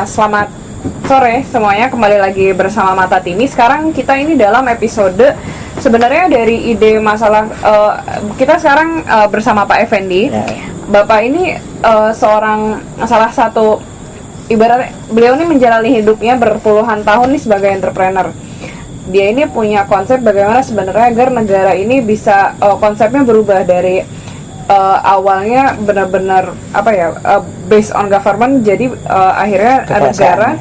Selamat sore semuanya, kembali lagi bersama Mata Tini. Sekarang kita ini dalam episode sebenarnya dari ide masalah kita sekarang bersama Pak Effendi. Bapak ini salah satu, ibaratnya beliau ini menjalani hidupnya berpuluhan tahun nih sebagai entrepreneur. Dia ini punya konsep bagaimana sebenarnya agar negara ini bisa konsepnya berubah dari awalnya benar-benar based on government, jadi akhirnya negara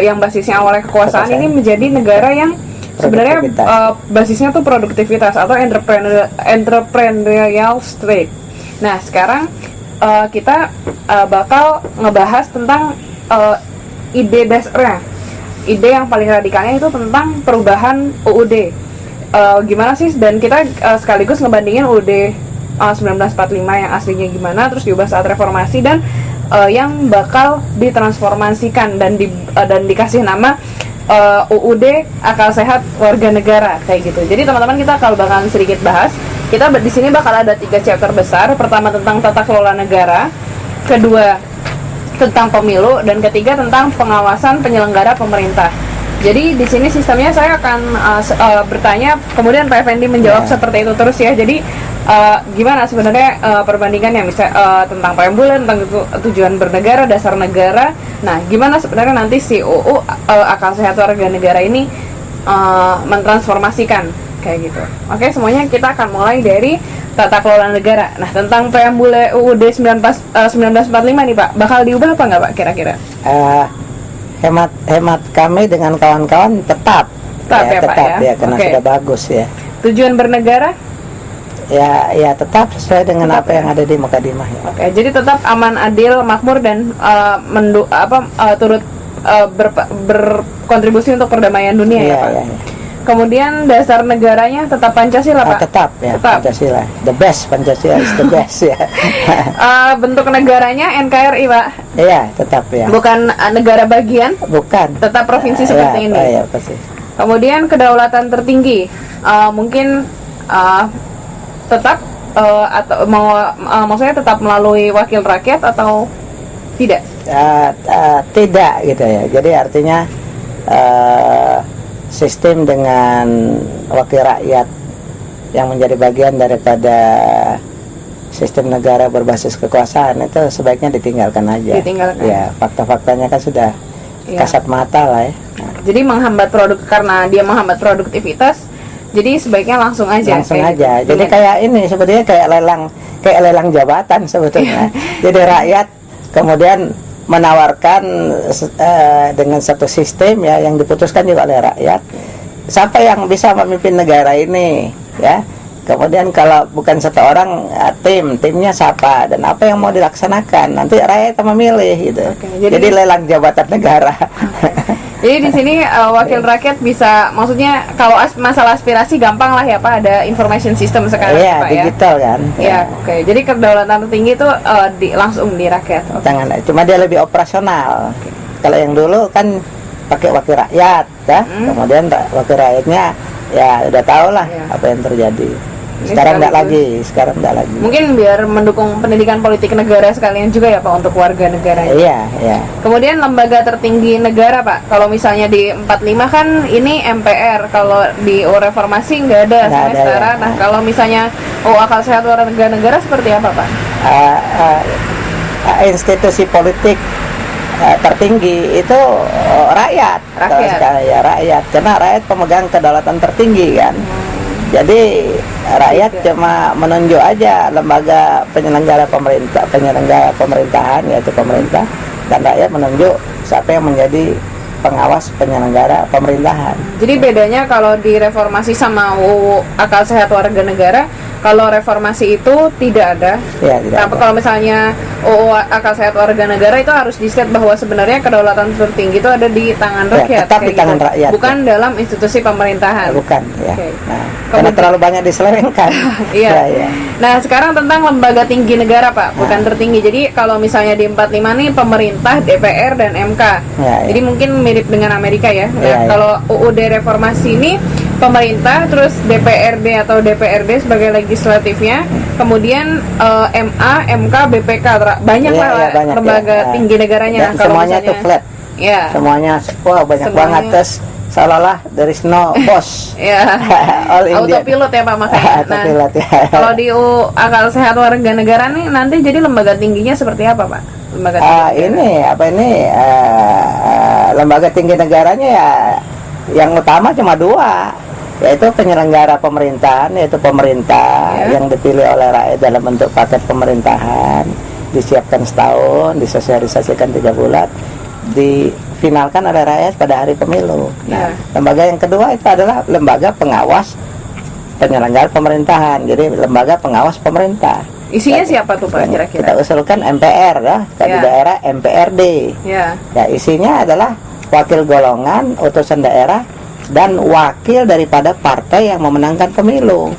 yang basisnya awalnya kekuasaan ini menjadi negara yang sebenarnya basisnya tuh produktivitas atau entrepreneurial state. Nah sekarang kita bakal ngebahas tentang ide dasarnya, ide yang paling radikalnya itu tentang perubahan UUD. Gimana sih, dan kita sekaligus ngebandingin UUD 1945 yang aslinya gimana, terus diubah saat reformasi, dan yang bakal ditransformasikan dan dikasih nama UUD Akal Sehat Warga Negara kayak gitu. Jadi teman-teman, kita bakalan sedikit bahas. Kita di sini bakal ada 3 chapter besar. Pertama tentang tata kelola negara, kedua tentang pemilu, dan ketiga tentang pengawasan penyelenggara pemerintah. Jadi di sini sistemnya saya akan bertanya, kemudian Pak Effendi menjawab seperti itu terus ya. Jadi gimana sebenarnya perbandingannya, misalnya tentang preambula, tentang tujuan bernegara, dasar negara. Nah, gimana sebenarnya nanti si UU Akal Sehat Warga Negara ini mentransformasikan kayak gitu. Oke, semuanya kita akan mulai dari tata kelola negara. Nah, tentang preambula UUD 1945 nih Pak, bakal diubah apa nggak Pak kira-kira? Hemat kami dengan kawan-kawan tetap ya, Pak, ya? Karena sudah bagus ya. Tujuan bernegara? Ya tetap sesuai dengan apa yang ada di Mukadimah ya. Oke, jadi tetap aman, adil, makmur, dan turut berkontribusi untuk perdamaian dunia ya Pak. Ya. Kemudian dasar negaranya tetap Pancasila Pak? Tetap. Pancasila. The best, Pancasila is the best ya. Bentuk negaranya NKRI Pak? Iya, tetap ya. Bukan negara bagian? Bukan. Tetap provinsi seperti ini? Iya, pasti. Kemudian kedaulatan tertinggi, mungkin tetap atau maksudnya tetap melalui wakil rakyat atau tidak? Tidak gitu ya. Jadi artinya sistem dengan wakil rakyat yang menjadi bagian daripada sistem negara berbasis kekuasaan itu sebaiknya ditinggalkan aja. Ya, fakta-faktanya kan sudah kasat mata lah ya. Jadi karena dia menghambat produktivitas, jadi sebaiknya langsung aja. Jadi kayak ini sebetulnya kayak lelang jabatan sebetulnya. Jadi rakyat kemudian menawarkan dengan satu sistem ya yang diputuskan juga oleh rakyat, siapa yang bisa memimpin negara ini ya. Kemudian kalau bukan satu orang, timnya siapa dan apa yang mau dilaksanakan, nanti rakyat memilih gitu. Jadi lelang jabatan negara. Jadi di sini wakil rakyat bisa, maksudnya kalau masalah aspirasi gampang lah ya Pak, ada information system sekarang Pak digital ya. Kan. Iya, oke. Jadi kedaulatan tertinggi itu langsung di rakyat. Cuma dia lebih operasional. Kalau yang dulu kan pakai wakil rakyat ya. Kemudian wakil rakyatnya ya udah tahu lah apa yang terjadi. Sekarang enggak lagi. Mungkin biar mendukung pendidikan politik negara sekalian juga ya Pak untuk warga negara. Iya. Kemudian lembaga tertinggi negara Pak. Kalau misalnya di 45 kan ini MPR, kalau di reformasi nggak ada sampai sekarang. Nah, kalau misalnya Akal Sehat Warga Negara seperti apa Pak? Institusi politik tertinggi itu rakyat. Rakyat. Karena rakyat pemegang kedaulatan tertinggi kan. Jadi rakyat cuma menunjuk aja lembaga penyelenggara pemerintahan yaitu pemerintah, dan rakyat menunjuk siapa yang menjadi pengawas penyelenggara pemerintahan. Jadi bedanya kalau di reformasi sama UU Akal Sehat Warga Negara, kalau reformasi itu tidak ada. Ya, tidak ada. Kalau misalnya UU Akal Sehat Warga Negara itu harus di-state bahwa sebenarnya kedaulatan tertinggi itu ada di tangan rakyat. Tetap di tangan rakyat. Bukan dalam institusi pemerintahan. Bukan, ya. Nah, karena terlalu banyak diselewengkan. Iya. Nah, sekarang tentang lembaga tinggi negara Pak, bukan tertinggi. Jadi kalau misalnya di 45 nih pemerintah, DPR, dan MK. Jadi mungkin mirip dengan Amerika ya. Nah, kalau UUD reformasi ini pemerintah, terus DPRD atau DPRD sebagai legislatifnya, kemudian MA, MK, BPK, banyak Iya, lah iya, banyak, lembaga ya. tinggi negaranya. Dan semuanya misalnya, tuh flat. Ya. Semuanya, wah banyak Semuanya. banget, terus seolah-olah there is no boss. Ya. All India. Autopilot ya Pak makanya. Autopilot, ya. Kalau di Akal Sehat Warga Negara nih nanti jadi lembaga tingginya seperti apa Pak? Lembaga tinggi lembaga tinggi negaranya ya yang utama cuma dua, yaitu penyelenggara pemerintahan, yaitu pemerintah yang dipilih oleh rakyat dalam bentuk paket pemerintahan, disiapkan setahun, disosialisasikan 3 bulan, difinalkan oleh rakyat pada hari pemilu. Nah, lembaga yang kedua itu adalah lembaga pengawas penyelenggara pemerintahan, jadi lembaga pengawas pemerintah. Isinya siapa tuh Pak kira-kira? Kita usulkan MPR ya, di daerah MPRD. Ya, isinya adalah wakil golongan, utusan daerah, dan wakil daripada partai yang memenangkan pemilu.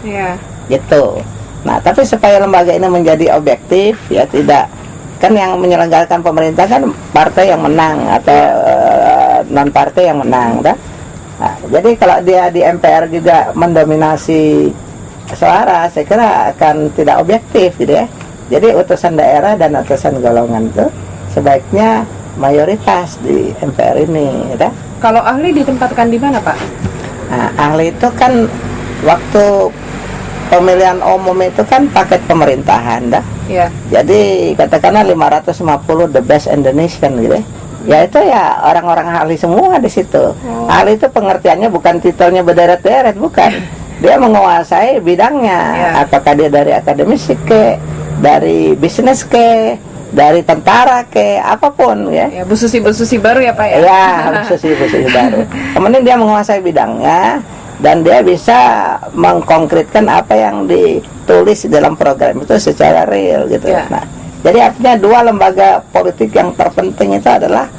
Gitu. Nah, tapi supaya lembaga ini menjadi objektif, ya tidak, kan yang menyelenggarakan pemerintah kan partai yang menang atau non partai yang menang, dah. Nah, jadi kalau dia di MPR juga mendominasi suara, saya kira akan tidak objektif gitu ya. Jadi utusan daerah dan utusan golongan itu sebaiknya mayoritas di MPR ini, ya. Kalau ahli ditempatkan di mana Pak? Nah, ahli itu kan waktu pemilihan umum itu kan paket pemerintahan, dah. Jadi katakanlah 550 the best in the nation gitu ya. Ya itu ya orang-orang ahli semua di situ. Ahli itu pengertiannya bukan titelnya berderet-deret, bukan. Dia menguasai bidangnya. Apakah dia dari akademisi ke, dari bisnis ke, dari tentara ke, apapun ya. Bususi-bususi baru ya Pak ya. Ya, bususi-bususi baru. Kemudian dia menguasai bidangnya dan dia bisa mengkonkretkan apa yang ditulis dalam program itu secara real gitu. Nah, jadi artinya dua lembaga politik yang terpenting itu adalah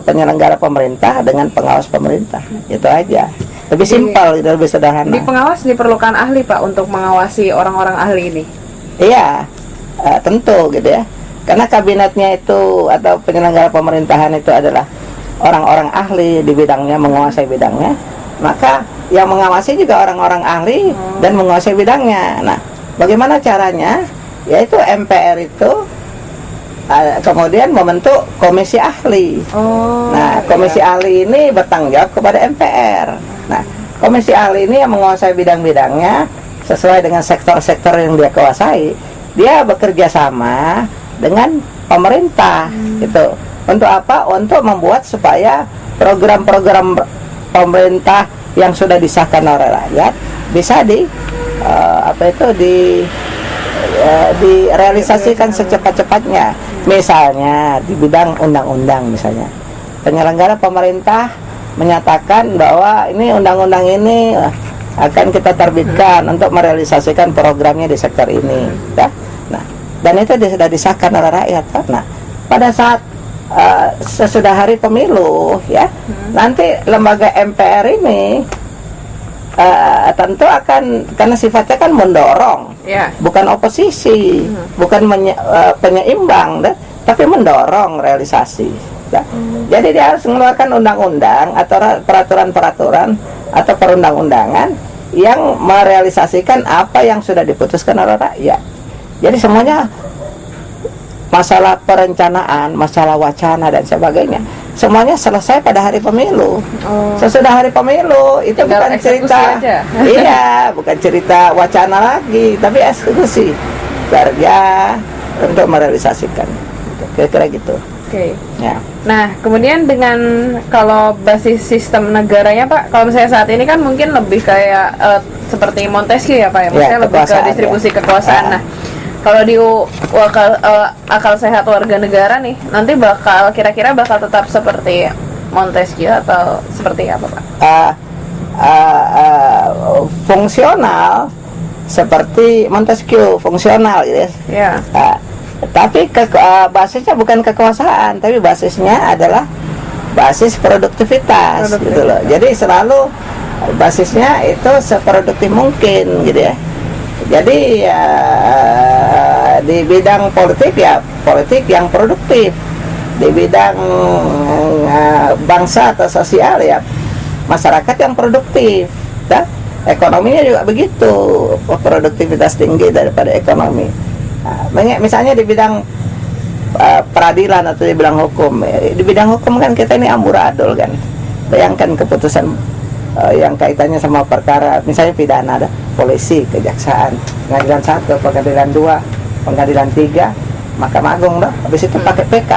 penyelenggara pemerintah dengan pengawas pemerintah. Itu aja. Lebih simpel, lebih sederhana. Di pengawas diperlukan ahli Pak untuk mengawasi orang-orang ahli ini. Iya, tentu gitu ya. Karena kabinetnya itu atau penyelenggara pemerintahan itu adalah orang-orang ahli di bidangnya, menguasai bidangnya. Maka yang mengawasi juga orang-orang ahli dan menguasai bidangnya. Nah, bagaimana caranya? Yaitu MPR itu kemudian membentuk komisi ahli. Nah, komisi ahli ini bertanggung jawab kepada MPR. Nah, komisi ahli ini yang menguasai bidang-bidangnya sesuai dengan sektor-sektor yang dia kuasai. Dia bekerja sama dengan pemerintah, gitu. Untuk apa? Untuk membuat supaya program-program pemerintah yang sudah disahkan oleh rakyat bisa direalisasikan secepat-cepatnya. Misalnya di bidang undang-undang, misalnya penyelenggara pemerintah menyatakan bahwa ini undang-undang ini akan kita terbitkan untuk merealisasikan programnya di sektor ini, ya. Nah, dan itu sudah disahkan oleh rakyat. Nah, pada saat sesudah hari pemilu, ya, nanti lembaga MPR ini tentu akan, karena sifatnya kan mendorong, bukan oposisi, bukan penyeimbang, tapi mendorong realisasi. Jadi dia harus mengeluarkan undang-undang atau peraturan-peraturan atau perundang-undangan yang merealisasikan apa yang sudah diputuskan oleh rakyat. Jadi semuanya masalah perencanaan, masalah wacana dan sebagainya, semuanya selesai pada hari pemilu. Sesudah hari pemilu itu tinggal bukan cerita iya, bukan cerita wacana lagi, tapi eksekusi kerja untuk merealisasikan. Kira-kira gitu. Ya. Nah, kemudian dengan kalau basis sistem negaranya Pak, kalau misalnya saat ini kan mungkin lebih kayak seperti Montesquieu ya Pak ya, maksudnya lebih ke distribusi kekuasaan. Nah, kalau di Akal Sehat Warga Negara nih, nanti kira-kira bakal tetap seperti Montesquieu atau seperti apa Pak? Fungsional seperti Montesquieu, fungsional gitu ya. Tapi basisnya bukan kekuasaan, tapi basisnya adalah basis produktivitas, gitu loh. Jadi selalu basisnya itu seproduktif mungkin gitu ya. Jadi di bidang politik ya politik yang produktif, di bidang bangsa atau sosial ya masyarakat yang produktif. ekonominya juga begitu, produktivitas tinggi daripada ekonomi. Nah, misalnya di bidang peradilan atau di bidang hukum, di bidang hukum kan kita ini amburadul kan. Bayangkan keputusan yang kaitannya sama perkara, misalnya pidana, ada polisi, kejaksaan, pengadilan 1, pengadilan 2, pengadilan 3, Mahkamah Agung, habis itu pakai PK.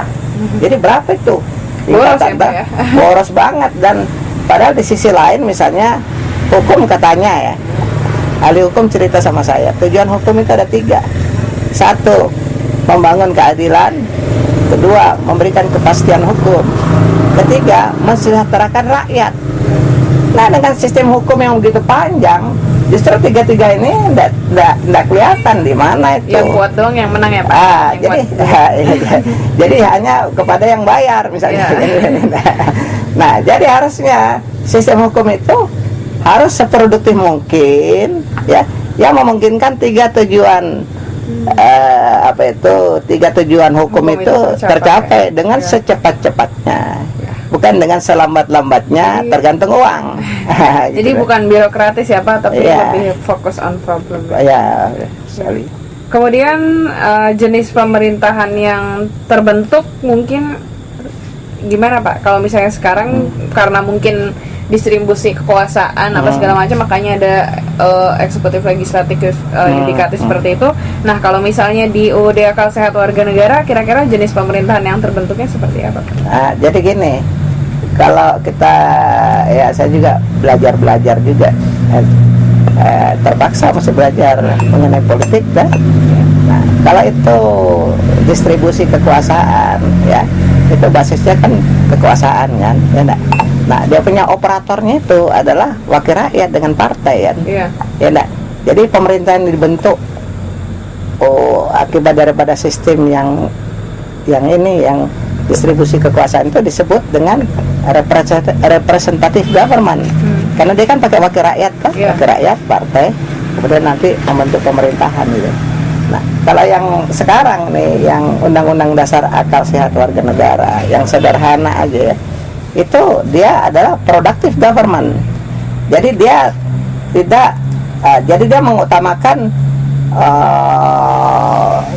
Jadi berapa itu? Boros ya? Boros banget. Dan padahal di sisi lain misalnya hukum katanya ya, ahli hukum cerita sama saya, tujuan hukum itu ada 3. 1, membangun keadilan. 2, memberikan kepastian hukum. 3, mensejahterakan rakyat. Nah, dengan sistem hukum yang begitu panjang, justru 3 ini tidak kelihatan di mana itu. Yang kuat doang yang menang ya Pak. Jadi hanya kepada yang bayar misalnya. Nah, jadi harusnya sistem hukum itu harus seproduktif mungkin, ya, yang memungkinkan 3 tujuan. 3 tujuan hukum itu tercapai dengan secepat-cepatnya, bukan dengan selambat-lambatnya, tergantung uang. Jadi gitu. bukan birokratis ya Pak, tapi lebih fokus on problem. Ya, sekali. Kemudian jenis pemerintahan yang terbentuk mungkin gimana Pak? Kalau misalnya sekarang karena mungkin distribusi kekuasaan apa segala macam, makanya ada eksekutif, legislatif, yudikatif seperti itu. Nah, kalau misalnya di UUD Akal Sehat Warga Negara, kira-kira jenis pemerintahan yang terbentuknya seperti apa? Nah, jadi gini, kalau kita, ya saya juga belajar juga, terpaksa masih belajar mengenai politik kan. Nah, kalau itu distribusi kekuasaan, ya itu basisnya kan kekuasaan kan, ya enggak? Nah, dia punya operatornya itu adalah wakil rakyat dengan partai kan, ya enggak? Jadi pemerintahan dibentuk akibat daripada sistem yang distribusi kekuasaan itu disebut dengan representative government. Karena dia kan pakai wakil rakyat kan, wakil rakyat, partai, kemudian nanti membentuk pemerintahan gitu. Nah, kalau yang sekarang nih, yang Undang-Undang Dasar Akal Sehat Warga Negara, yang sederhana aja ya, itu dia adalah productive government. Jadi dia tidak, jadi dia mengutamakan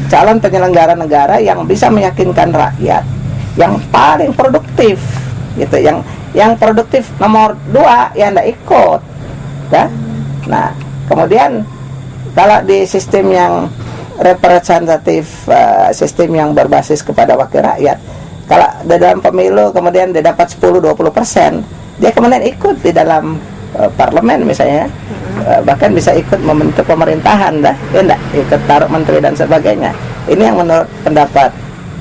calon penyelenggara negara yang bisa meyakinkan rakyat, yang paling produktif, gitu. Yang produktif nomor 2 yang tidak ikut, ya. Nah, kemudian kalau di sistem yang representatif, sistem yang berbasis kepada wakil rakyat, kalau di dalam pemilu kemudian dia dapat 10-20%, dia kemudian ikut di dalam parlemen misalnya, bahkan bisa ikut membentuk pemerintahan, ya enggak, ikut taruh menteri dan sebagainya. Ini yang menurut pendapat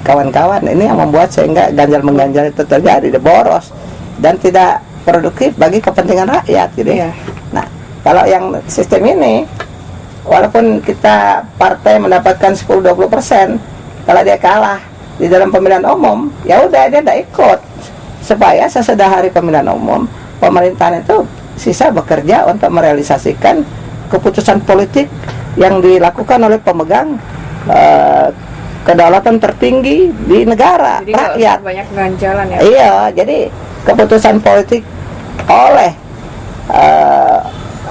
kawan-kawan, ini yang membuat sehingga ganjal-mengganjal itu terjadi, boros dan tidak produktif bagi kepentingan rakyat gitu. Nah, kalau yang sistem ini, walaupun kita partai mendapatkan 10-20%, kalau dia kalah di dalam pemilihan umum, ya udah dia tidak ikut, supaya sesudah hari pemilihan umum pemerintahan itu sisa bekerja untuk merealisasikan keputusan politik yang dilakukan oleh pemegang kedaulatan tertinggi di negara. Jadi rakyat. Banyak ganjalan ya. Iya, jadi keputusan politik oleh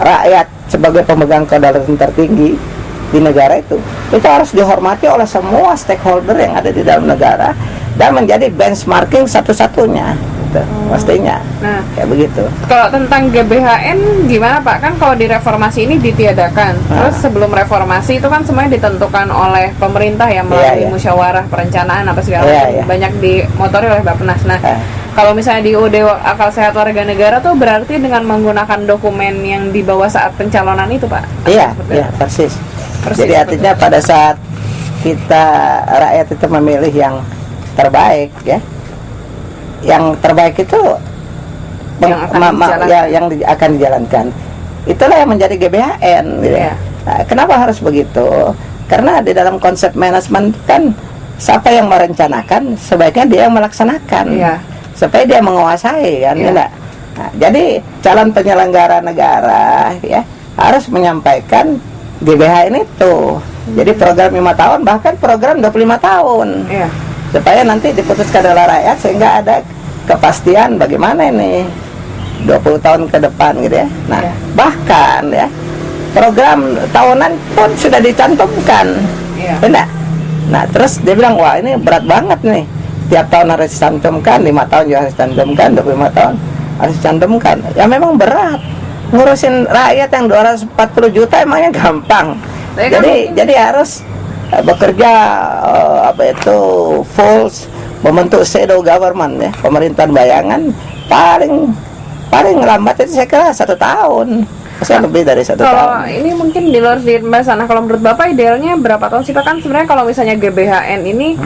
rakyat sebagai pemegang kedaulatan tertinggi di negara itu harus dihormati oleh semua stakeholder yang ada di dalam negara dan menjadi benchmarking satu-satunya, gitu, pastinya. Nah, kayak begitu. Kalau tentang GBHN gimana Pak? Kan kalau di reformasi ini ditiadakan, terus sebelum reformasi itu kan semuanya ditentukan oleh pemerintah ya, melalui musyawarah perencanaan apa segala macam, banyak dimotori oleh Bappenas. Nah, kalau misalnya di UUD Akal Sehat Warga Negara tuh berarti dengan menggunakan dokumen yang dibawa saat pencalonan itu Pak? Iya, persis. Jadi artinya pada saat kita rakyat itu memilih yang terbaik, ya, yang terbaik itu yang akan dijalankan, itulah yang menjadi GBHN, gitu. Nah, kenapa harus begitu? Karena di dalam konsep manajemen kan siapa yang merencanakan, sebaiknya dia yang melaksanakan, supaya dia menguasai kan, ya. Nah, jadi calon penyelenggara negara ya harus menyampaikan GBHN itu. Jadi program 5 tahun, bahkan program 25 tahun, supaya nanti diputuskan oleh rakyat sehingga ada kepastian bagaimana ini 20 tahun ke depan gitu ya. Nah, Iya. bahkan ya program tahunan pun sudah dicantumkan. Iya. Benar. Nah, terus dia bilang, wah ini berat banget nih. Tiap tahun harus dicantumkan, 5 tahun juga harus dicantumkan, 25 tahun harus dicantumkan. Ya memang berat. Ngurusin rakyat yang 240 juta emangnya gampang. Tapi kan Jadi harus bekerja apa itu false, membentuk shadow government ya, pemerintahan bayangan paling lambat itu saya kira 1 tahun. Saya lebih dari 1 kalau tahun. Hmm. ini mungkin di luar di sana, kalau menurut Bapak idealnya berapa tahun sih Pak? Kan sebenarnya kalau misalnya GBHN ini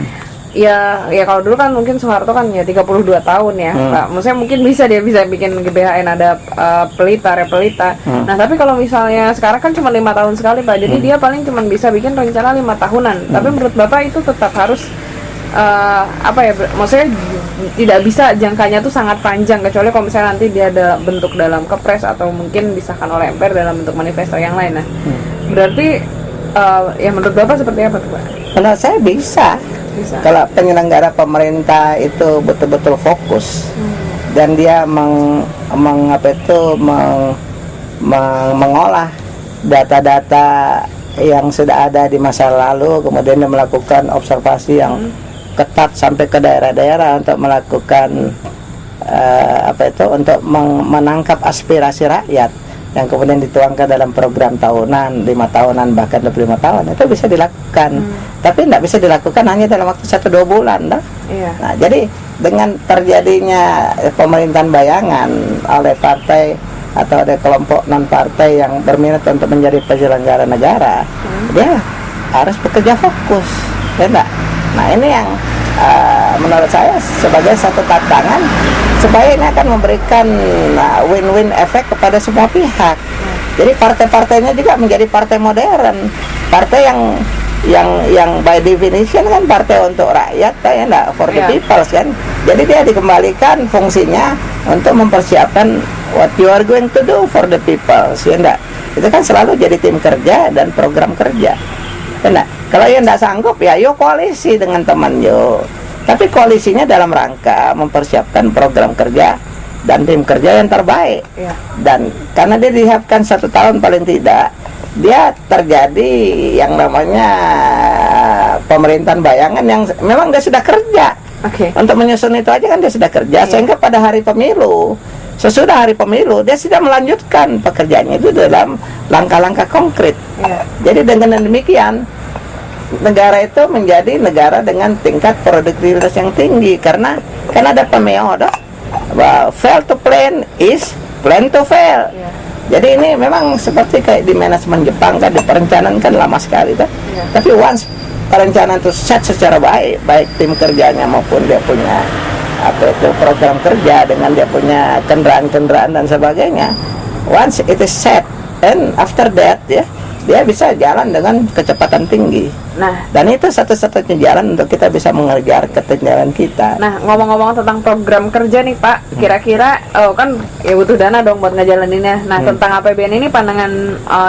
ya kalau dulu kan mungkin Soeharto kan ya 32 tahun ya Pak. Maksudnya mungkin bisa bikin GBHN ada pelita, repelita. Nah, tapi kalau misalnya sekarang kan cuma 5 tahun sekali Pak. Jadi dia paling cuma bisa bikin rencana 5 tahunan. Tapi menurut Bapak itu tetap harus maksudnya tidak bisa jangkanya tuh sangat panjang, kecuali kalau misalnya nanti dia ada bentuk dalam kepres atau mungkin disahkan oleh MPR dalam bentuk manifesto yang lain. Nah, berarti ya menurut Bapak seperti apa tuh Pak? Menurut saya bisa. Kalau penyelenggara pemerintah itu betul-betul fokus dan dia mengolah data-data yang sudah ada di masa lalu, kemudian dia melakukan observasi yang ketat sampai ke daerah-daerah untuk melakukan untuk menangkap aspirasi rakyat yang kemudian dituangkan dalam program tahunan, 5 tahunan, bahkan 25 tahun. Itu bisa dilakukan, tapi tidak bisa dilakukan hanya dalam waktu 1-2 bulan dah. Iya. Nah, jadi dengan terjadinya pemerintahan bayangan oleh partai atau ada kelompok non partai yang berminat untuk menjadi penyelenggara negara, dia harus bekerja fokus, ya enggak? Nah, ini yang menurut saya sebagai satu tantangan supaya ini akan memberikan win-win efek kepada semua pihak. Jadi partai-partainya juga menjadi partai modern, partai yang by definition kan partai untuk rakyat, ya enggak, for the people kan. Jadi dia dikembalikan fungsinya untuk mempersiapkan what you are going to do for the people, ya enggak. Itu kan selalu jadi tim kerja dan program kerja. Enggak. Kalau yang enggak sanggup ya yuk koalisi dengan teman yuk. Tapi koalisinya dalam rangka mempersiapkan program kerja dan tim kerja yang terbaik. Dan karena dia disiapkan 1 tahun paling tidak, dia terjadi yang namanya pemerintahan bayangan yang memang dia sudah kerja. Untuk menyusun itu aja kan dia sudah kerja, sehingga pada hari pemilu, sesudah hari pemilu, dia sudah melanjutkan pekerjaannya itu dalam langkah-langkah konkret. Jadi dengan demikian negara itu menjadi negara dengan tingkat produktivitas yang tinggi, karena kan ada pemeo fail to plan is plan to fail. Jadi ini memang seperti kayak di manajemen Jepang kan, di perencanaan kan lama sekali kan. Tapi once perencanaan itu set secara baik tim kerjanya maupun dia punya program kerja dengan dia punya kendaraan dan sebagainya, once it is set, and after that dia bisa jalan dengan kecepatan tinggi. Nah, dan itu satu-satunya jalan untuk kita bisa mengejar ketinggalan kita. Nah, ngomong-ngomong tentang program kerja nih Pak, kira-kira kan ya butuh dana dong buat ngejalaninnya. Nah, tentang APBN ini pandangan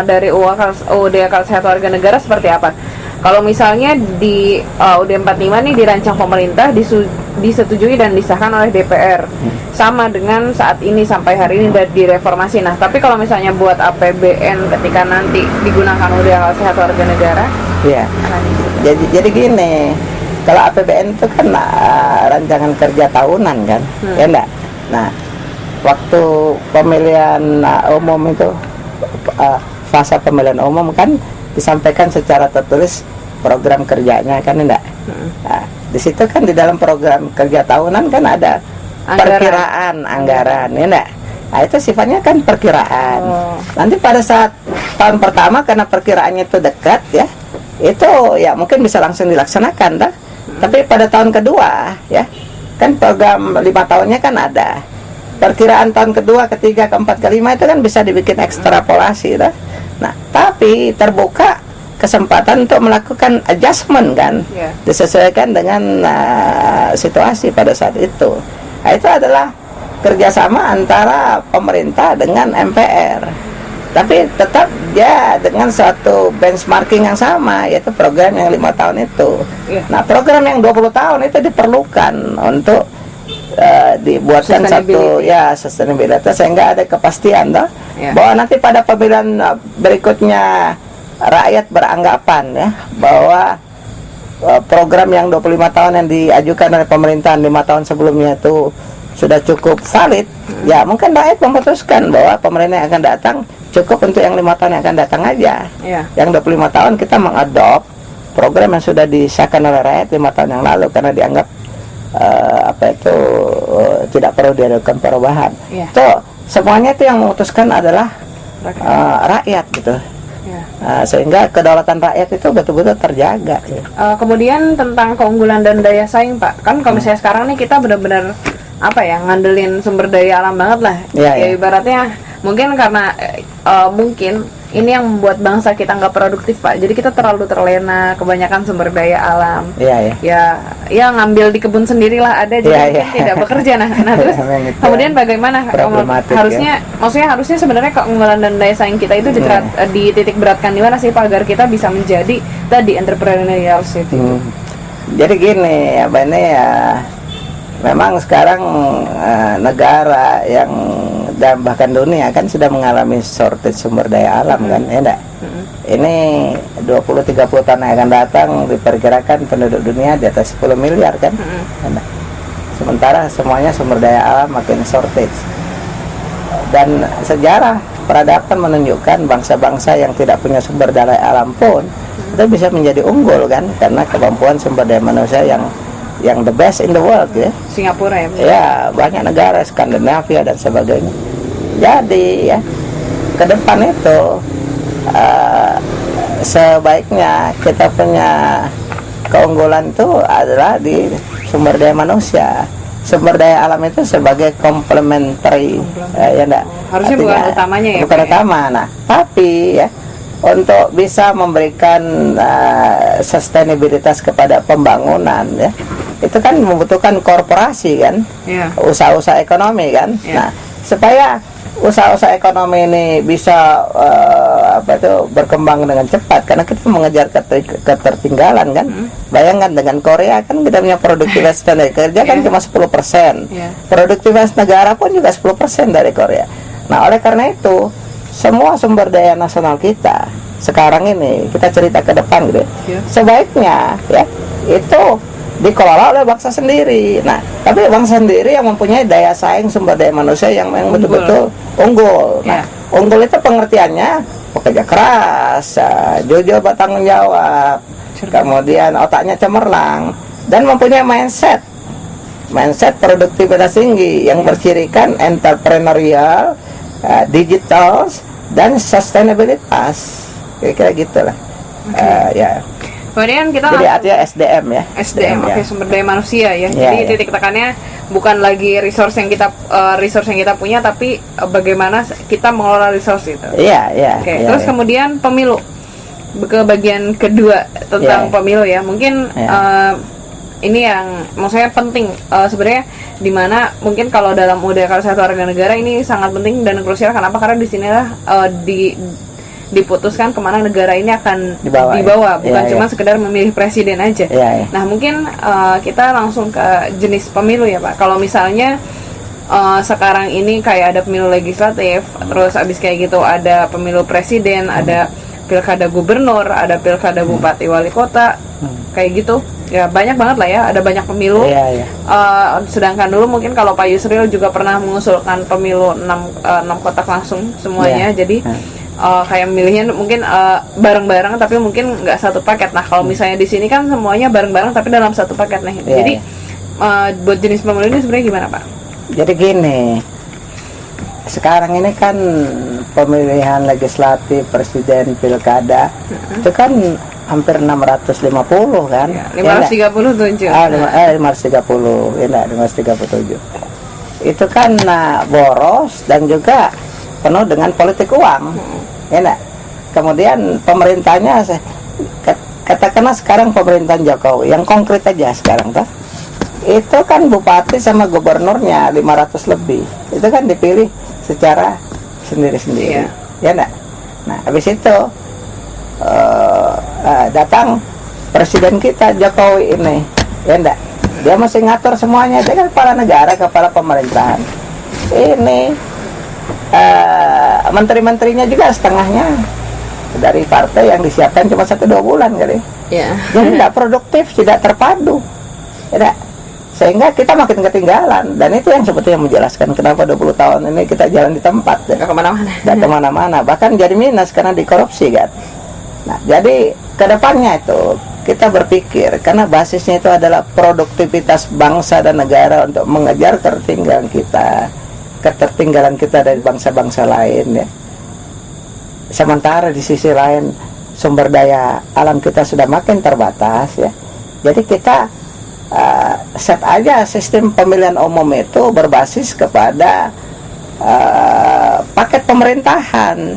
dari UUD Akal Sehat Warga Negara seperti apa? Kalau misalnya di UUD 45 nih dirancang pemerintah, disetujui dan disahkan oleh DPR, sama dengan saat ini sampai hari ini udah direformasi. Nah, tapi kalau misalnya buat APBN ketika nanti digunakan UUD Akal Sehat Warga Negara, jadi gini, kalau APBN itu kan rancangan kerja tahunan kan, ya enggak. Nah, waktu pemilihan umum itu fase pemilihan umum kan disampaikan secara tertulis program kerjanya kan, enggak. Nah, di situ kan di dalam program kerja tahunan kan ada perkiraan anggaran, ya enggak. Nah, itu sifatnya kan perkiraan. Nanti pada saat tahun pertama karena perkiraannya itu dekat ya, itu ya mungkin bisa langsung dilaksanakan dah. Tapi pada tahun kedua ya, kan program 5 tahunnya kan ada. Perkiraan tahun kedua, ketiga, keempat, kelima itu kan bisa dibikin ekstrapolasi dah. Nah, tapi terbuka kesempatan untuk melakukan adjustment kan, disesuaikan dengan situasi pada saat itu. Nah, itu adalah kerjasama antara pemerintah dengan MPR, tapi tetap ya dengan suatu benchmarking yang sama, yaitu program yang 5 tahun itu. Nah, program yang 20 tahun itu diperlukan untuk dibuatkan satu ya sustainability sehingga ada kepastian toh bahwa nanti pada pemilihan berikutnya rakyat beranggapan ya bahwa program yang 25 tahun yang diajukan oleh pemerintahan 5 tahun sebelumnya itu sudah cukup valid, ya mungkin rakyat memutuskan bahwa pemerintah yang akan datang cukup untuk yang 5 tahun yang akan datang aja. Yang 25 tahun kita mengadop program yang sudah disahkan oleh rakyat 5 tahun yang lalu karena dianggap tidak perlu dilakukan perubahan. So semuanya itu yang memutuskan adalah rakyat gitu. Sehingga kedaulatan rakyat itu betul-betul terjaga. Kemudian tentang keunggulan dan daya saing, Pak, kan kalau misalnya sekarang nih kita benar-benar ngandelin sumber daya alam banget lah. Ibaratnya mungkin karena mungkin ini yang membuat bangsa kita nggak produktif, Pak. Jadi kita terlalu terlena kebanyakan sumber daya alam. Ya ngambil di kebun sendirilah ada, jadi mungkin tidak bekerja. Nah terus kemudian bagaimana harusnya sebenarnya keunggulan dan daya saing kita itu dititik beratkan di mana sih, Pak, agar kita bisa menjadi tadi entrepreneurial city. Jadi gini ya, memang sekarang negara yang dan bahkan dunia kan sudah mengalami shortage sumber daya alam kan, ya enggak? Ini 20-30 tahun yang akan datang diperkirakan penduduk dunia di atas 10 miliar kan. Sementara semuanya sumber daya alam makin shortage. Dan sejarah peradaban menunjukkan bangsa-bangsa yang tidak punya sumber daya alam pun itu bisa menjadi unggul kan, karena kemampuan sumber daya manusia yang the best in the world ya. Singapura ya. Ya, banyak negara Skandinavia dan sebagainya. Jadi ya, ke depan itu sebaiknya kita punya keunggulan itu adalah di sumber daya manusia. Sumber daya alam itu sebagai complementary, ya enggak? Harusnya bukan utamanya ya. Bukan utama. Nah, tapi ya untuk bisa memberikan sustainabilitas kepada pembangunan ya, itu kan membutuhkan korporasi kan, usaha-usaha ekonomi kan. Nah, supaya usaha-usaha ekonomi ini bisa berkembang dengan cepat, karena kita mengejar ketertinggalan kan. Bayangkan dengan Korea kan kita punya produktivitas tenaga kerja kan cuma 10%. Produktivitas negara pun juga 10% dari Korea. Nah, oleh karena itu semua sumber daya nasional kita sekarang ini, kita cerita ke depan gitu, sebaiknya ya itu dikelola oleh bangsa sendiri. Nah, tapi bangsa sendiri yang mempunyai daya saing sumber daya manusia yang betul-betul unggul. Nah, unggul itu pengertiannya pekerja keras, jujur, bertanggung jawab, kemudian otaknya cemerlang, dan mempunyai mindset produktivitas tinggi yang bercirikan entrepreneurial, digital, dan sustainabilitas. Kira-kira gitulah. Ya. Kemudian kita jadi artinya SDM ya. SDM, oke, sumber daya manusia ya. Jadi titik tekannya bukan lagi resource yang kita punya, tapi bagaimana kita mengelola resource itu. Terus kemudian pemilu, ke bagian kedua tentang pemilu ya. Mungkin ini yang maksudnya penting sebenarnya, dimana mungkin kalau dalam UUD satu warga negara ini sangat penting dan krusial. Kenapa? Karena di sinilah diputuskan kemana negara ini akan dibawa, bukan cuma sekedar memilih presiden aja. Nah, mungkin kita langsung ke jenis pemilu ya, Pak. Kalau misalnya sekarang ini kayak ada pemilu legislatif, terus abis kayak gitu ada pemilu presiden, ada pilkada gubernur, ada pilkada bupati wali kota, kayak gitu ya, banyak banget lah ya, ada banyak pemilu. Sedangkan dulu mungkin kalau Pak Yusril juga pernah mengusulkan pemilu 6 kotak langsung semuanya. Jadi kayak milihnya mungkin bareng-bareng tapi mungkin nggak satu paket. Nah, kalau misalnya di sini kan semuanya bareng-bareng tapi dalam satu paket nih. Jadi buat jenis pemilu ini sebenarnya gimana, Pak? Jadi gini, sekarang ini kan pemilihan legislatif, presiden, pilkada itu kan hampir 650 kan? 537. 530, ya 537. Itu kan boros dan juga penuh dengan politik uang, ya enggak? Kemudian pemerintahnya, katakanlah sekarang pemerintahan Jokowi yang konkret aja sekarang tuh, itu kan bupati sama gubernurnya 500 lebih, itu kan dipilih secara sendiri-sendiri, ya enggak? Nah, habis itu datang presiden kita Jokowi ini, ya enggak? Dia masih ngatur semuanya. Dia kan kepala negara, kepala pemerintahan. Ini menteri-menterinya juga setengahnya dari partai yang disiapkan cuma 1-2 bulan kali. Ya. Jadi tidak produktif, tidak terpadu. Tidak. Sehingga kita makin ketinggalan, dan itu yang sebetulnya menjelaskan kenapa 20 tahun ini kita jalan di tempat, Nggak kemana-mana. tidak kemana-mana, bahkan jadi minus karena dikorupsi kan. Nah, jadi kedepannya itu kita berpikir, karena basisnya itu adalah produktivitas bangsa dan negara untuk mengejar ketertinggalan kita dari bangsa-bangsa lain ya. Sementara di sisi lain sumber daya alam kita sudah makin terbatas ya. Jadi kita set aja sistem pemilihan umum itu berbasis kepada paket pemerintahan.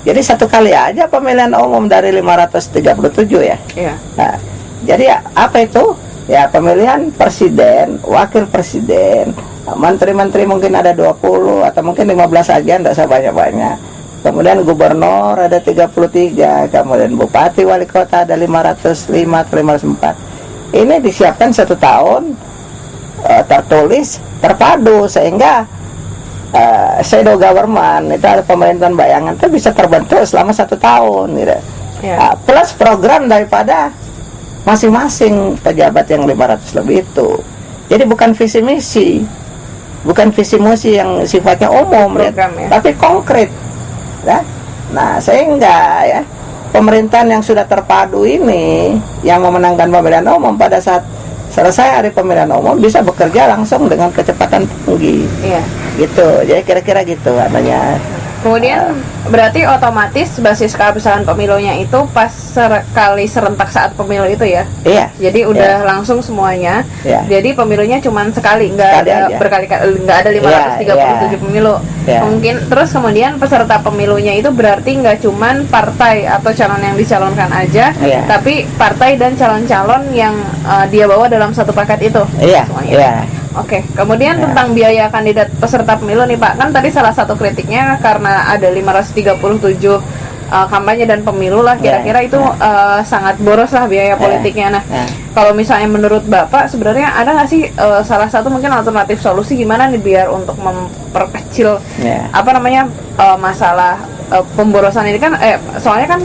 Jadi satu kali aja pemilihan umum dari 537 ya. Iya. Nah, jadi apa itu? Ya pemilihan presiden, wakil presiden, menteri-menteri mungkin ada 20 atau mungkin 15 aja, tidak usah banyak-banyak. Kemudian gubernur ada 33, kemudian bupati, wali kota ada 505 atau 504. Ini disiapkan 1 tahun, tertulis, terpadu, sehingga shadow government itu ada pemerintahan bayangan itu bisa terbentuk selama 1 tahun gitu. Ya. Plus program daripada masing-masing pejabat yang 500 lebih itu. Jadi bukan visi misi, bukan visi misi yang sifatnya umum Program, ya, ya. tapi konkret ya. Nah sehingga ya pemerintahan yang sudah terpadu ini yang memenangkan pemilihan umum pada saat selesai hari pemilihan umum bisa bekerja langsung dengan kecepatan tinggi. Iya. Gitu, jadi kira-kira gitu adanya. Kemudian berarti otomatis basis keabsahan pemilunya itu pas sekali serentak saat pemilu itu ya. Iya. Jadi udah langsung semuanya. Iya. Jadi pemilunya cuma sekali, nggak Sekali ada aja. berkali-kali, nggak ada 537 Iya. pemilu. Iya. Mungkin terus kemudian peserta pemilunya itu berarti nggak cuman partai atau calon yang dicalonkan aja, Iya. tapi partai dan calon-calon yang dia bawa dalam satu paket itu. Iya. Semuanya. Iya. Oke, kemudian Ya. tentang biaya kandidat peserta pemilu nih Pak, kan tadi salah satu kritiknya karena ada 537 kampanye dan pemilu lah, kira-kira Ya. itu sangat boros lah biaya politiknya. Nah, Ya. kalau misalnya menurut Bapak sebenarnya ada nggak sih salah satu mungkin alternatif solusi gimana nih biar untuk memperkecil Ya. apa namanya masalah pemborosan ini kan soalnya kan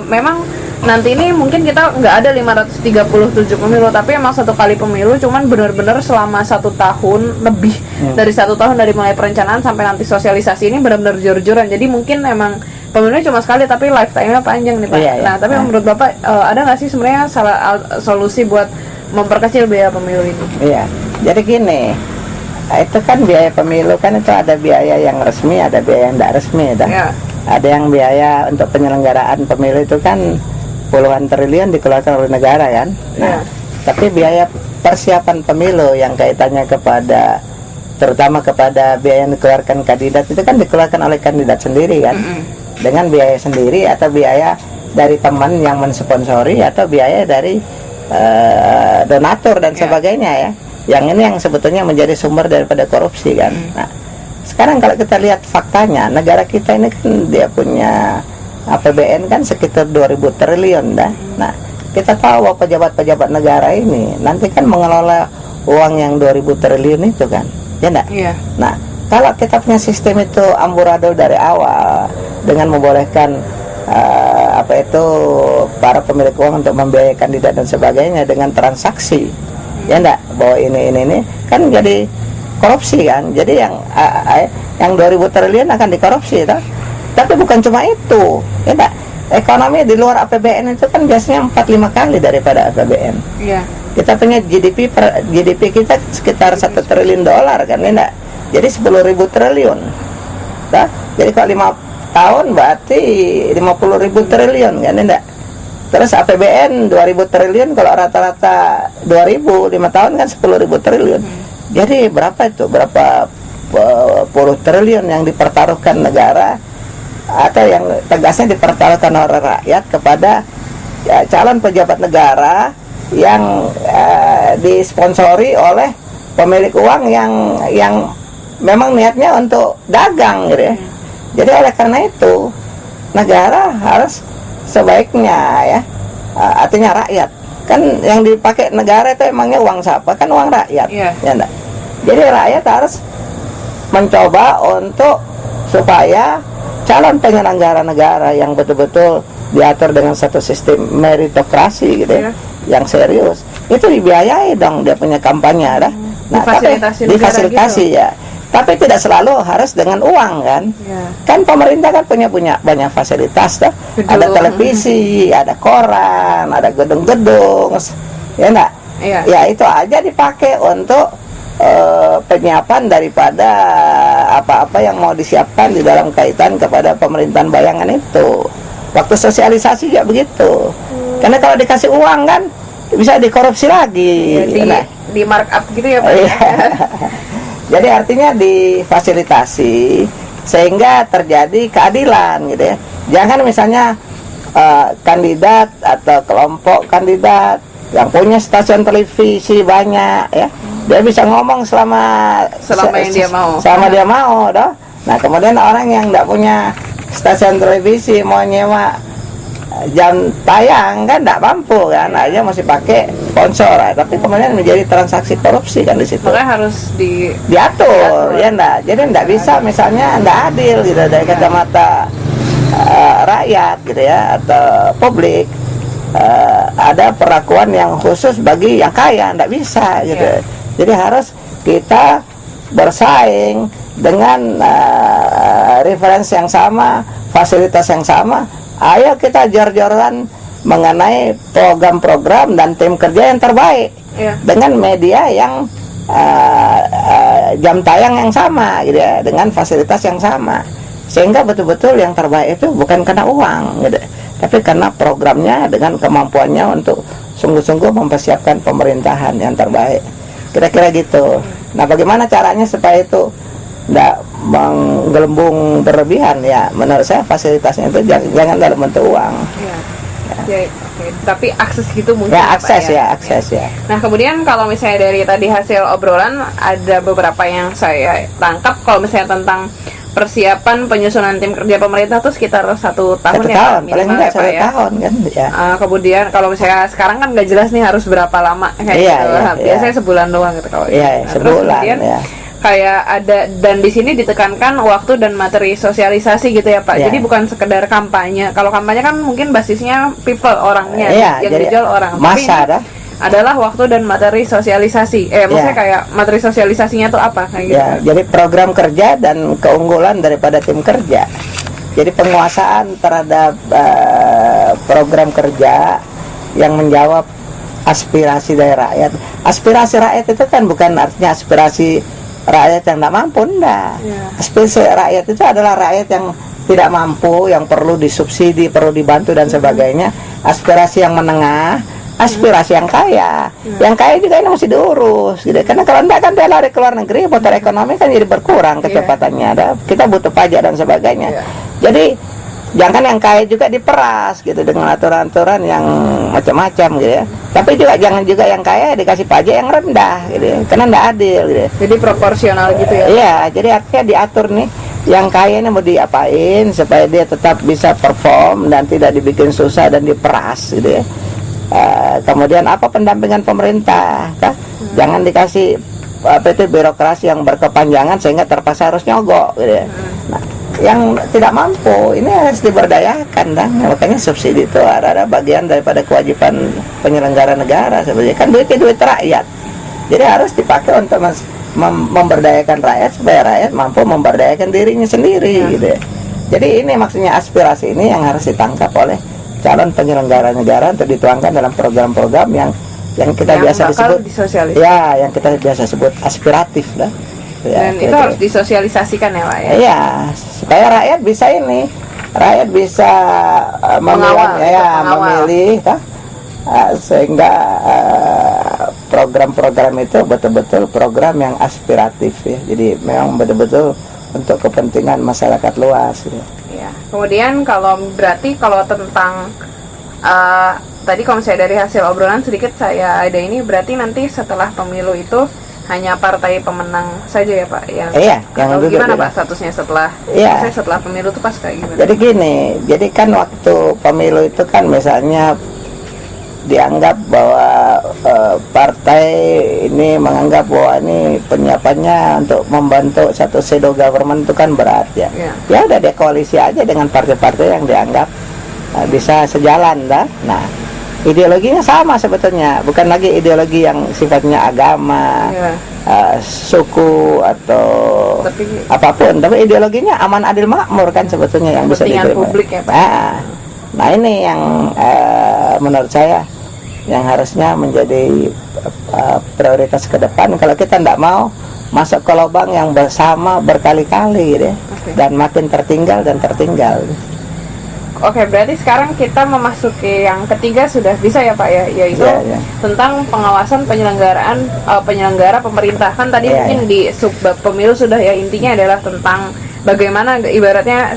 memang nanti ini mungkin kita nggak ada 537 pemilu, tapi emang satu kali pemilu cuman benar-benar selama 1 tahun lebih dari 1 tahun dari mulai perencanaan sampai nanti sosialisasi ini benar-benar jor-joran. Jadi mungkin emang pemilunya cuma sekali tapi lifetime-nya panjang nih Pak. Iya, iya. Nah tapi menurut Bapak ada nggak sih sebenarnya solusi buat memperkecil biaya pemilu ini? Iya. Jadi gini, itu kan biaya pemilu kan itu ada biaya yang resmi, ada biaya yang tidak resmi dah. Ya. Ada yang biaya untuk penyelenggaraan pemilu itu kan puluhan triliun dikeluarkan oleh negara kan. Nah, tapi biaya persiapan pemilu yang kaitannya kepada terutama kepada biaya yang dikeluarkan kandidat itu kan dikeluarkan oleh kandidat sendiri kan. Dengan biaya sendiri atau biaya dari teman yang mensponsori atau biaya dari donatur dan sebagainya ya. Yang ini yang sebetulnya menjadi sumber daripada korupsi kan. Nah, sekarang kalau kita lihat faktanya, negara kita ini kan dia punya APBN kan sekitar 2000 triliun dah. Nah, kita tahu bahwa pejabat-pejabat negara ini nanti kan mengelola uang yang 2000 triliun itu kan. Ya enggak? Iya. Nah, kalau kita punya sistem itu amburadul dari awal dengan membolehkan para pemilik uang untuk membiayai kandidat dan sebagainya dengan transaksi. Ya enggak? Bahwa ini kan jadi korupsi kan. Jadi yang 2000 triliun akan dikorupsi toh. Tapi bukan cuma itu, ya enggak? Ekonomi di luar APBN itu kan biasanya 4-5 kali daripada APBN. Iya. Kita punya GDP kita sekitar 1 triliun dolar kan, ya enggak? Jadi 10.000 triliun. Nah, jadi kalau 5 tahun berarti 50.000 triliun kan, ya enggak? Terus APBN 2000 triliun, kalau rata-rata 2000, 5 tahun kan 10.000 triliun. Jadi berapa itu? Berapa puluh triliun yang dipertaruhkan negara atau yang tegasnya dipertaruhkan oleh rakyat kepada calon pejabat negara yang disponsori oleh pemilik uang yang memang niatnya untuk dagang gitu ya. Jadi oleh karena itu negara harus sebaiknya ya, artinya rakyat kan yang dipakai negara itu emangnya uang siapa? Kan uang rakyat. Iya. Ya enggak? Jadi rakyat harus mencoba untuk supaya calon penyelenggara negara yang betul-betul diatur dengan satu sistem meritokrasi gitu ya, Iya. yang serius, itu dibiayai dong dia punya kampanye dah. Nah, tapi Difasilitasi negara difasilitasi gitu. ya. Tapi tidak selalu harus dengan uang kan. Iya. Kan pemerintah kan punya banyak fasilitas dah. Gedung. Ada televisi, ada koran, ada gedung-gedung. Ya enggak? Iya. Ya itu aja dipakai untuk penyiapan daripada apa-apa yang mau disiapkan di dalam kaitan kepada pemerintahan bayangan itu. Waktu sosialisasi juga begitu. Karena kalau dikasih uang kan bisa dikorupsi lagi. Ya, Nah, di markup gitu ya Pak. iya. Jadi artinya difasilitasi sehingga terjadi keadilan gitu ya. Jangan misalnya kandidat atau kelompok kandidat yang punya stasiun televisi banyak ya, dia bisa ngomong selama yang dia mau. selama dia mau doh. Nah kemudian orang yang tidak punya stasiun televisi mau nyewa jam tayang kan tidak mampu kan, aja masih pakai sponsor, tapi kemudian menjadi transaksi korupsi kan di situ. Makanya harus Diatur ya enggak. Jadi enggak bisa misalnya enggak adil gitu dari kacamata rakyat gitu ya atau publik. Ada perlakuan yang khusus bagi yang kaya, enggak bisa gitu. Iya. Jadi harus kita bersaing dengan referensi yang sama, fasilitas yang sama. Ayo kita jor-joran mengenai program-program dan tim kerja yang terbaik. Iya. Dengan media yang jam tayang yang sama gitu ya, dengan fasilitas yang sama, sehingga betul-betul yang terbaik itu bukan karena uang gitu, tapi karena programnya dengan kemampuannya untuk sungguh-sungguh mempersiapkan pemerintahan yang terbaik, kira-kira gitu. Nah bagaimana caranya supaya itu tidak menggelembung berlebihan ya, menurut saya fasilitasnya itu jangan dalam bentuk uang. Iya. Ya, oke. Tapi akses gitu mungkin Ya Pak, akses ya, akses ya. Nah kemudian kalau misalnya dari tadi hasil obrolan ada beberapa yang saya tangkap, kalau misalnya tentang persiapan penyusunan tim kerja pemerintah tuh sekitar 1 tahun Satu ya Pak, tahun, paling minimal enggak ya, Pak, 1 ya. tahun kan ya. Kemudian kalau misalnya sekarang kan nggak jelas nih harus berapa lama kayak Iya, gitu. iya, Biasanya iya. sebulan doang gitu kalau Iya, terus sebulan kemudian ya. kayak ada, dan di sini ditekankan waktu dan materi sosialisasi gitu ya Pak. Iya. Jadi bukan sekedar kampanye. Kalau kampanye kan mungkin basisnya people orangnya, Iya, yang jadi dijual orang. Tapi masa ini dah. adalah waktu dan materi sosialisasi. Maksudnya Iya. kayak materi sosialisasinya tuh apa kayak gitu. Ya, jadi program kerja dan keunggulan daripada tim kerja. Jadi penguasaan terhadap program kerja yang menjawab aspirasi dari rakyat. Aspirasi rakyat itu kan bukan artinya aspirasi rakyat yang tidak mampu, enggak. Ya. Aspirasi rakyat itu adalah rakyat yang tidak mampu, yang perlu disubsidi, perlu dibantu dan sebagainya. Aspirasi yang menengah, aspirasi yang kaya. Yang kaya juga ini mesti diurus gitu. Karena kalau enggak kan dia lari ke luar negeri, motor ekonomi kan jadi berkurang kecepatannya. Kita butuh pajak dan sebagainya. Iya. Jadi jangan yang kaya juga diperas gitu dengan aturan-aturan yang macam-macam gitu ya. Tapi juga jangan juga yang kaya dikasih pajak yang rendah gitu ya. Karena enggak adil gitu ya. Jadi proporsional gitu ya. Iya, jadi artinya diatur nih yang kaya ini mau diapain supaya dia tetap bisa perform dan tidak dibikin susah dan diperas gitu ya. Kemudian apa pendampingan pemerintah kan? Jangan dikasih apa itu birokrasi yang berkepanjangan sehingga terpaksa harus nyogok gitu ya. Nah, yang tidak mampu ini harus diberdayakan dan makanya subsidi itu ada bagian daripada kewajiban penyelenggara negara sebenarnya, kan duit rakyat, jadi harus dipakai untuk memberdayakan rakyat supaya rakyat mampu memberdayakan dirinya sendiri gitu ya. Jadi ini maksudnya aspirasi ini yang harus ditangkap oleh calon penyelenggara negara untuk dituangkan dalam program-program yang kita Yang biasa bakal disebut disosialisasi. ya, yang kita biasa sebut aspiratif lah. Ya, Dan itu harus disosialisasikan ya Pak ya. Iya, supaya rakyat bisa ini, rakyat bisa Mengawal, mengawal. memilih, sehingga program-program itu betul-betul program yang aspiratif ya. Jadi memang betul-betul untuk kepentingan masyarakat luas. Ya. Ya. Kemudian kalau berarti kalau tentang tadi kalau misalnya dari hasil obrolan sedikit saya ada ini, berarti nanti setelah pemilu itu hanya partai pemenang saja ya Pak yang Iya, yang atau duduk gimana di- Pak statusnya setelah Iya. maksudnya setelah pemilu itu pas kayak gimana? Jadi gini, jadi kan waktu pemilu itu kan misalnya dianggap bahwa partai ini menganggap bahwa ini penyiapannya untuk membantu satu shadow government itu kan berat ya. Ya udah deh koalisi aja dengan partai-partai yang dianggap bisa sejalan dah. Nah, ideologinya sama sebetulnya, bukan lagi ideologi yang sifatnya agama, suku atau apapun, tapi ideologinya aman adil makmur kan sebetulnya yang bisa diterima. Publik ya, Pak. Nah ini yang menurut saya yang harusnya menjadi prioritas ke depan kalau kita tidak mau masuk ke lubang yang bersama berkali-kali gitu ya. Dan makin tertinggal dan tertinggal. Oke, berarti sekarang kita memasuki yang ketiga sudah bisa ya Pak ya, yaitu tentang pengawasan penyelenggaraan penyelenggara pemerintah. Kan tadi mungkin di subbab pemilu sudah ya, intinya adalah tentang bagaimana ibaratnya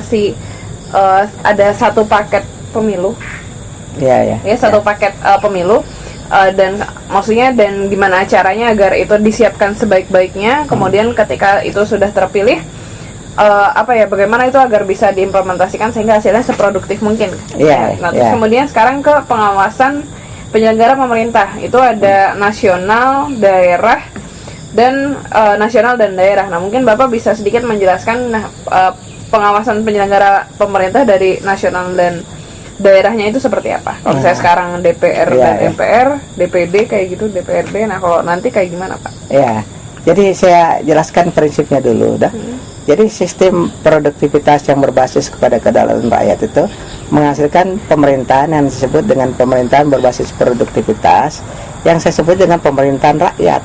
ada satu paket pemilu. Satu paket pemilu dan maksudnya dan gimana caranya agar itu disiapkan sebaik-baiknya. Kemudian ketika itu sudah terpilih bagaimana itu agar bisa diimplementasikan sehingga hasilnya seproduktif mungkin. Terus kemudian sekarang ke pengawasan penyelenggara pemerintah. Itu ada nasional, daerah, dan nasional dan daerah. Nah, mungkin Bapak bisa sedikit menjelaskan pengawasan penyelenggara pemerintah dari nasional dan daerahnya itu seperti apa? Kalau saya sekarang DPR dan MPR, DPD kayak gitu, DPRD. Nah, kalau nanti kayak gimana, Pak? Jadi saya jelaskan prinsipnya dulu dah. Jadi sistem produktivitas yang berbasis kepada kedaulatan rakyat itu menghasilkan pemerintahan yang disebut dengan pemerintahan berbasis produktivitas, yang saya sebut dengan pemerintahan rakyat.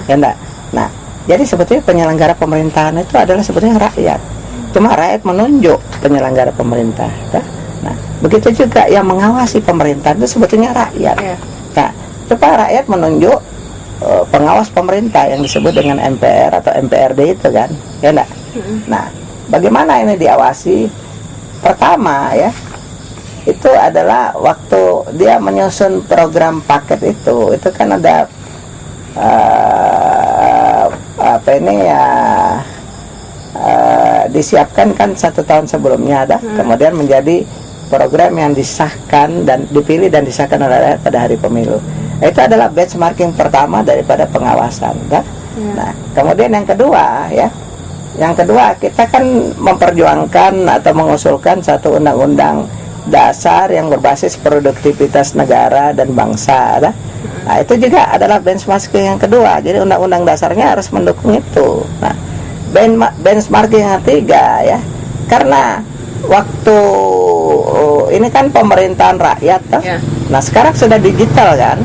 Ya enggak? Nah, jadi sebetulnya penyelenggara pemerintahan itu adalah sebetulnya rakyat. Cuma rakyat menunjuk penyelenggara pemerintah. Nah, begitu juga yang mengawasi pemerintahan itu sebetulnya rakyat. Nah, coba rakyat menunjuk pengawas pemerintah yang disebut dengan MPR atau MPRD itu kan, ya enggak? Nah, bagaimana ini diawasi? Pertama ya, itu adalah waktu dia menyusun program paket itu kan ada disiapkan kan 1 tahun sebelumnya ada, kemudian menjadi program yang disahkan dan dipilih dan disahkan oleh rakyat pada hari pemilu. Itu adalah benchmarking pertama daripada pengawasan kan? Nah, kemudian yang kedua ya, kita kan memperjuangkan atau mengusulkan satu undang-undang dasar yang berbasis produktivitas negara dan bangsa. Nah, itu juga adalah benchmarking yang kedua. Jadi undang-undang dasarnya harus mendukung itu. Nah, benchmarking yang ketiga ya, karena waktu ini kan pemerintahan rakyat nah sekarang sudah digital kan,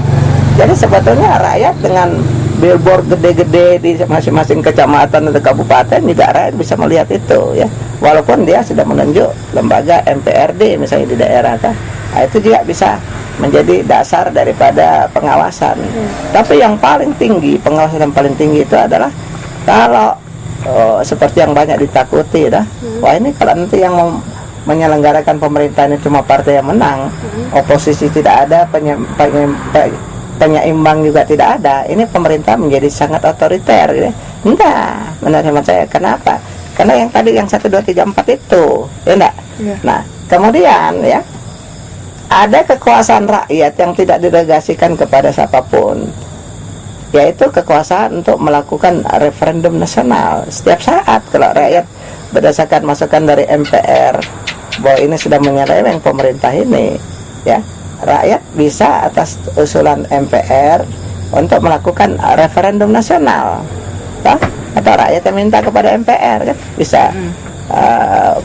jadi sebetulnya rakyat dengan billboard gede-gede di masing-masing kecamatan atau kabupaten juga rakyat bisa melihat itu ya, walaupun dia sudah menunjuk lembaga MPRD misalnya di daerah kan. Nah, itu juga bisa menjadi dasar daripada pengawasan. Tapi yang paling tinggi, pengawasan yang paling tinggi itu adalah kalau seperti yang banyak ditakuti wah ini kalau nanti yang menyelenggarakan pemerintahan ini cuma partai yang menang, oposisi tidak ada, penyeimbang juga tidak ada, ini pemerintah menjadi sangat otoriter ya. Enggak, menurut hemat saya. Kenapa? Karena yang tadi yang 1, 2, 3, 4 itu ya enggak? Nah, kemudian ya ada kekuasaan rakyat yang tidak didelegasikan kepada siapapun, yaitu kekuasaan untuk melakukan referendum nasional setiap saat. Kalau rakyat berdasarkan masukan dari MPR bahwa ini sudah menyeleweng pemerintah ini ya, rakyat bisa atas usulan MPR untuk melakukan referendum nasional atau rakyat yang minta kepada MPR kan bisa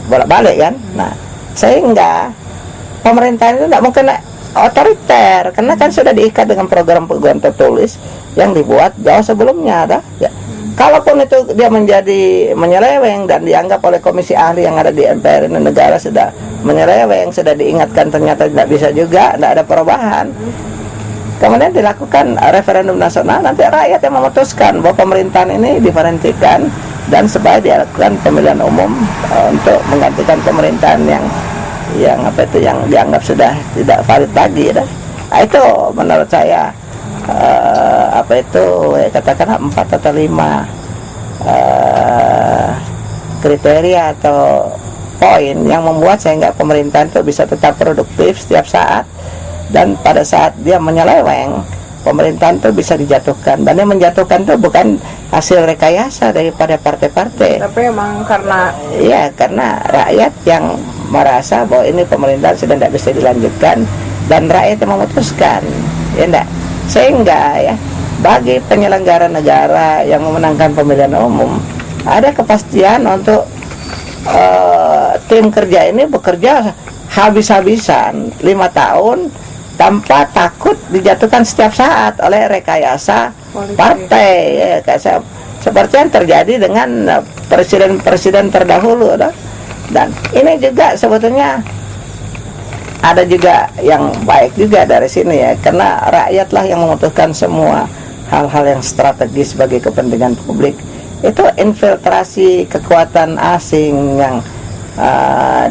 bolak-balik kan. Nah, sehingga pemerintah itu tidak mungkin otoriter karena kan sudah diikat dengan program-program tertulis yang dibuat jauh sebelumnya ya. Kalaupun itu dia menjadi menyeleweng dan dianggap oleh komisi ahli yang ada di MPR ini negara sudah menyeleweng, sudah diingatkan ternyata tidak bisa juga, tidak ada perubahan, kemudian dilakukan referendum nasional, nanti rakyat yang memutuskan bahwa pemerintahan ini diberhentikan dan supaya dilakukan pemilihan umum untuk menggantikan pemerintahan yang dianggap sudah tidak valid lagi Nah, itu menurut saya katakanlah 4 atau 5 kriteria atau poin yang membuat sehingga pemerintahan itu bisa tetap produktif setiap saat dan pada saat dia menyeleweng, pemerintahan itu bisa dijatuhkan. Dan yang menjatuhkan itu bukan hasil rekayasa daripada partai-partai, Tapi emang karena ya karena rakyat yang merasa bahwa ini pemerintahan sudah tidak bisa dilanjutkan dan rakyat yang memutuskan, ya enggak. Sehingga ya bagi penyelenggara negara yang memenangkan pemilihan umum ada kepastian untuk tim kerja ini bekerja habis-habisan 5 tahun tanpa takut dijatuhkan setiap saat oleh rekayasa Politik. partai, ya, seperti yang terjadi dengan presiden-presiden terdahulu, dah. Dan ini juga sebetulnya ada juga yang baik juga dari sini, ya, karena rakyatlah yang memutuskan semua hal-hal yang strategis bagi kepentingan publik. Itu infiltrasi kekuatan asing yang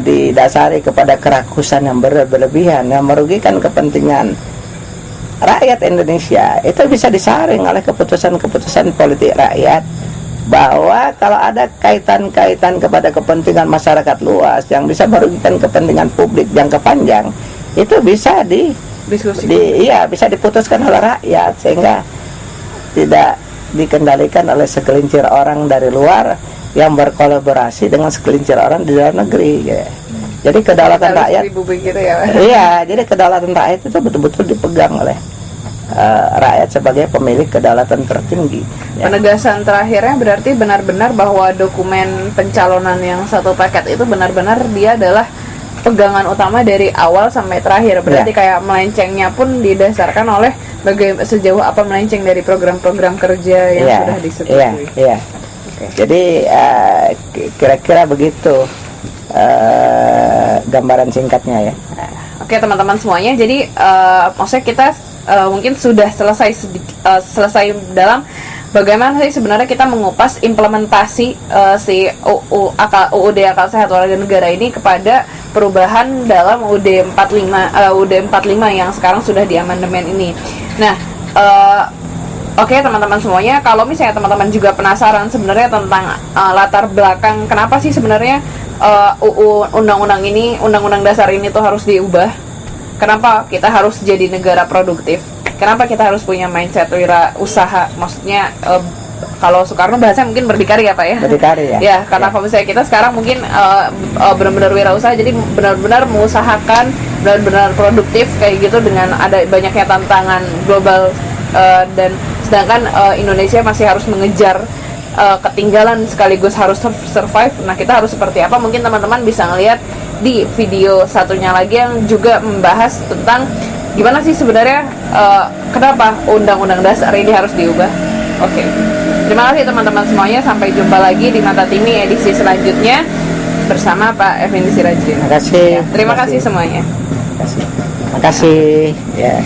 didasari kepada kerakusan yang berlebihan yang merugikan kepentingan rakyat Indonesia, itu bisa disaring oleh keputusan-keputusan politik rakyat, bahwa kalau ada kaitan-kaitan kepada kepentingan masyarakat luas yang bisa merugikan kepentingan publik jangka panjang, itu bisa diskusi. bisa diputuskan oleh rakyat, sehingga tidak dikendalikan oleh segelintir orang dari luar yang berkolaborasi dengan segelintir orang di dalam negeri, ya. Jadi kedaulatan rakyat, Gitu ya. iya, jadi kedaulatan rakyat itu betul-betul dipegang oleh rakyat sebagai pemilik kedaulatan tertinggi, ya. Penegasan terakhirnya berarti benar-benar bahwa dokumen pencalonan yang satu paket itu benar-benar dia adalah pegangan utama dari awal sampai terakhir. Berarti kayak melencengnya pun didasarkan oleh sejauh apa melenceng dari program-program kerja yang sudah disetujui. Iya. Jadi kira-kira begitu gambaran singkatnya, ya. Oke, teman-teman semuanya, jadi maksudnya kita mungkin sudah selesai dalam bagaimana sih sebenarnya kita mengupas implementasi si UUD Akal Sehat Warga Negara ini kepada perubahan dalam UUD 45 yang sekarang sudah di amandemen ini. Nah, oke, teman-teman semuanya, kalau misalnya teman-teman juga penasaran sebenarnya tentang latar belakang kenapa sih sebenarnya undang-undang dasar ini tuh harus diubah, kenapa kita harus jadi negara produktif, kenapa kita harus punya mindset wirausaha, maksudnya kalau Soekarno bahasanya mungkin berdikari ya Pak ya? Berdikari, ya. Ya, karena kalau misalnya kita sekarang mungkin benar-benar wirausaha, jadi benar-benar mengusahakan, benar-benar produktif kayak gitu dengan ada banyaknya tantangan global, dan sedangkan Indonesia masih harus mengejar ketinggalan sekaligus harus survive. Nah, kita harus seperti apa? Mungkin teman-teman bisa ngelihat di video satunya lagi yang juga membahas tentang gimana sih sebenarnya kenapa undang-undang dasar ini harus diubah. Oke. Terima kasih teman-teman semuanya, sampai jumpa lagi di Mata Timi edisi selanjutnya bersama Pak Effendi Sirajudin. Terima kasih. Terima kasih semuanya. Terima kasih. Ya.